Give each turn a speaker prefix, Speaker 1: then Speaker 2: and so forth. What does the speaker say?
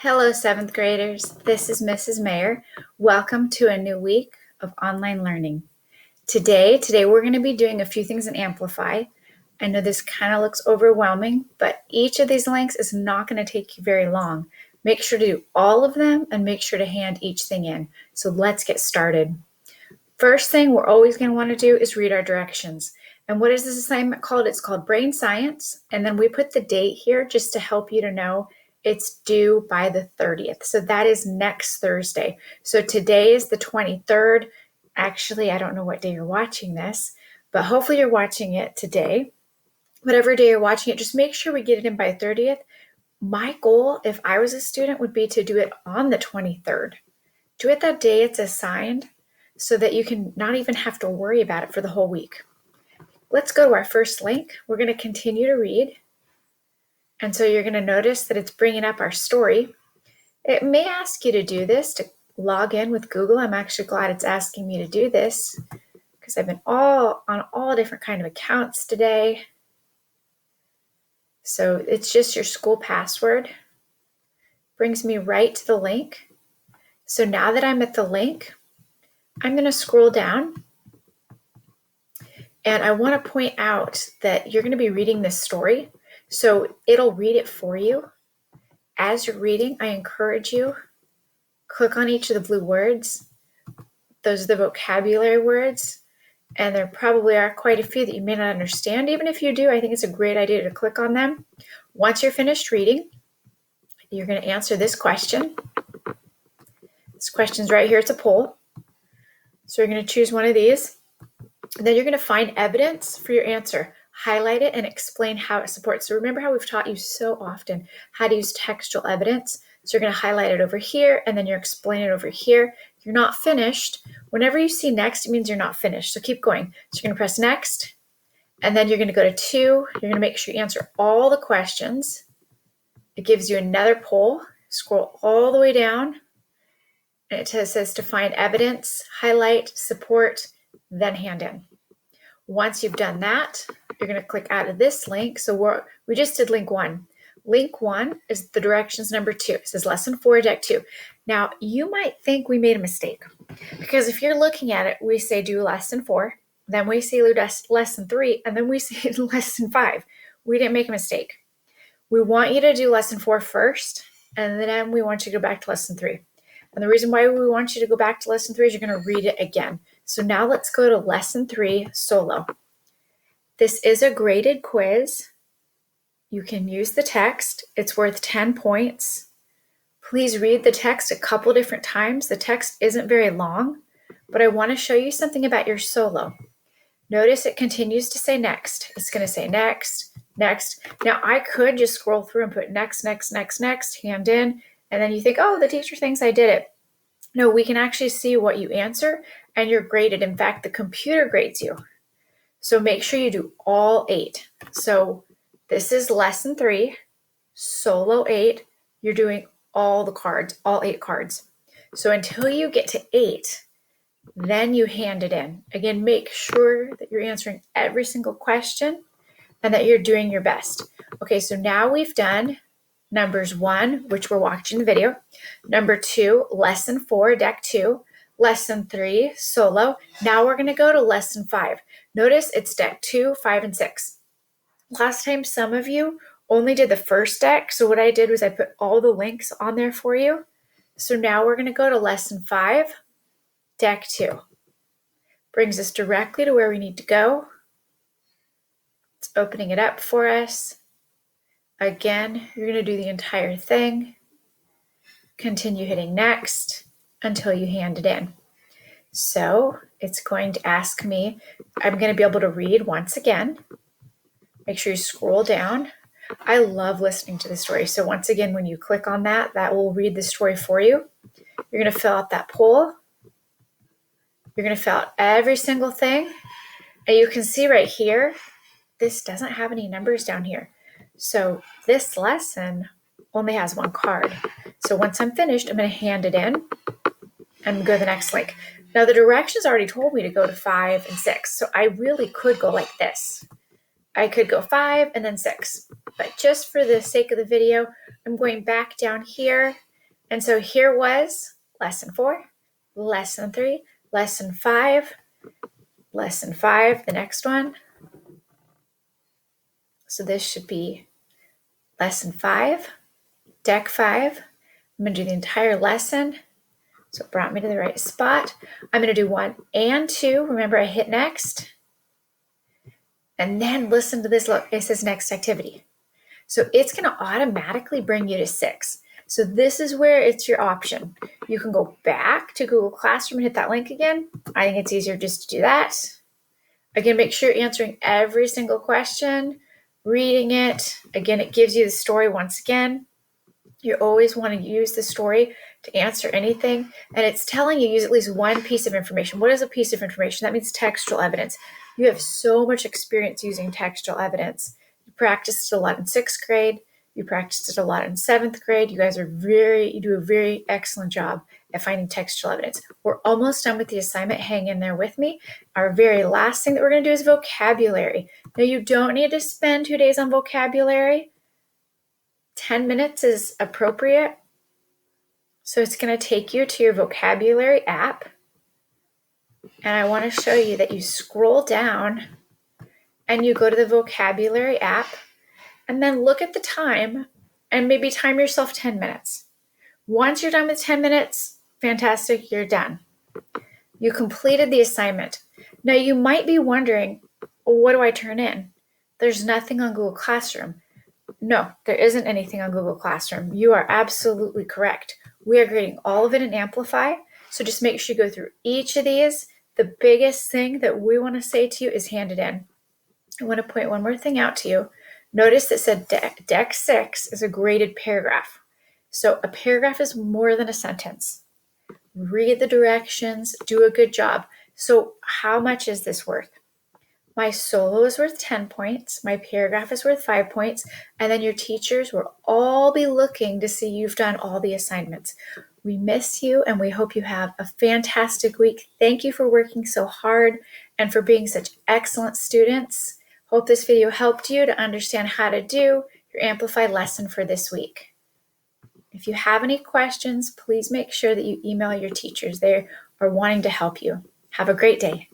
Speaker 1: Hello, 7th graders. This is Mrs. Mayer. Welcome to a new week of online learning. Today we're going to be doing a few things in Amplify. I know this kind of looks overwhelming, but each of these links is not going to take you very long. Make sure to do all of them and make sure to hand each thing in. So let's get started. First thing we're always going to want to do is read our directions. And what is this assignment called? It's called Brain Science. And then we put the date here just to help you to know it's due by the 30th. So that is next Thursday. So today is the 23rd. Actually, I don't know what day you're watching this, but hopefully you're watching it today. Whatever day you're watching it, just make sure we get it in by 30th. My goal, if I was a student, would be to do it on the 23rd. Do it that day it's assigned so that you can not even have to worry about it for the whole week. Let's go to our first link. We're going to continue to read. And so you're going to notice that it's bringing up our story. It may ask you to do this, to log in with Google. I'm actually glad it's asking me to do this because I've been on all different kind of accounts today. So it's just your school password. Brings me right to the link. So now that I'm at the link, I'm going to scroll down. And I want to point out that you're going to be reading this story. So it'll read it for you. As you're reading, I encourage you, click on each of the blue words. Those are the vocabulary words. And there probably are quite a few that you may not understand. Even if you do, I think it's a great idea to click on them. Once you're finished reading, you're going to answer this question. This question's right here. It's a poll. So you're going to choose one of these. And then you're going to find evidence for your answer. Highlight it and explain how it supports. So remember how we've taught you so often how to use textual evidence. So you're going to highlight it over here and then you're explaining it over here. You're not finished. Whenever you see next, it means you're not finished. So keep going. So you're going to press next and then you're going to go to 2. You're going to make sure you answer all the questions. It gives you another poll. Scroll all the way down and it says to find evidence, highlight, support, then hand in. Once you've done that, you're going to click out of this link. So we just did link 1. Link 1 is the directions number 2. It says lesson 4, deck 2. Now, you might think we made a mistake because if you're looking at it, we say do lesson 4, then we say do lesson 3, and then we say lesson 5. We didn't make a mistake. We want you to do lesson 4 first, and then we want you to go back to lesson 3. And the reason why we want you to go back to lesson 3 is you're going to read it again. So now let's go to lesson 3, solo. This is a graded quiz. You can use the text. It's worth 10 points. Please read the text a couple different times. The text isn't very long, but I want to show you something about your solo. Notice it continues to say next. It's going to say next, next. Now I could just scroll through and put next, next, next, next, hand in, and then you think, oh, the teacher thinks I did it. No, we can actually see what you answer and you're graded. In fact, the computer grades you. So make sure you do all 8. So this is lesson 3, solo 8. You're doing all the cards, all 8 cards. So until you get to 8, then you hand it in. Again, make sure that you're answering every single question and that you're doing your best. Okay, so now we've done numbers 1, which we're watching the video. Number 2, lesson 4, deck 2. Lesson 3, solo. Now we're going to go to lesson 5. Notice it's deck 2, 5, and 6. Last time, some of you only did the first deck. So what I did was I put all the links on there for you. So now we're going to go to lesson 5, deck 2. Brings us directly to where we need to go. It's opening it up for us. Again, you're going to do the entire thing. Continue hitting next until you hand it in. So it's going to ask me, I'm going to be able to read once again. Make sure you scroll down. I love listening to the story. So once again, when you click on that, that will read the story for you. You're going to fill out that poll. You're going to fill out every single thing. And you can see right here, this doesn't have any numbers down here. So this lesson only has 1 card. So once I'm finished, I'm going to hand it in and go to the next link. Now the directions already told me to go to 5 and 6. So I really could go like this. I could go 5 and then 6. But just for the sake of the video, I'm going back down here And so here was lesson 4, lesson 3, lesson 5, lesson 5, the next one. So this should be lesson 5, deck 5. I'm going to do the entire lesson. So it brought me to the right spot. I'm going to do 1 and 2. Remember, I hit next. And then listen to this. Look, it says next activity. So it's going to automatically bring you to 6. So this is where it's your option. You can go back to Google Classroom and hit that link again. I think it's easier just to do that. Again, make sure you're answering every single question, reading it. Again, it gives you the story once again. You always want to use the story to answer anything. And it's telling you use at least one piece of information. What is a piece of information? That means textual evidence. You have so much experience using textual evidence. You practiced it a lot in 6th grade. You practiced it a lot in 7th grade. You guys you do a very excellent job at finding textual evidence. We're almost done with the assignment. Hang in there with me. Our very last thing that we're going to do is vocabulary. Now, you don't need to spend 2 days on vocabulary. 10 minutes is appropriate. So it's going to take you to your vocabulary app. And I want to show you that you scroll down and you go to the vocabulary app and then look at the time and maybe time yourself 10 minutes. Once you're done with 10 minutes, fantastic, you're done. You completed the assignment. Now you might be wondering, what do I turn in? There's nothing on Google Classroom. No, there isn't anything on Google Classroom. You are absolutely correct. We are grading all of it in Amplify. So just make sure you go through each of these. The biggest thing that we want to say to you is hand it in. I want to point one more thing out to you. Notice that said Deck 6 is a graded paragraph. So a paragraph is more than a sentence. Read the directions, do a good job. So how much is this worth? My solo is worth 10 points. My paragraph is worth 5 points. And then your teachers will all be looking to see you've done all the assignments. We miss you and we hope you have a fantastic week. Thank you for working so hard and for being such excellent students. Hope this video helped you to understand how to do your Amplify lesson for this week. If you have any questions, please make sure that you email your teachers. They are wanting to help you. Have a great day.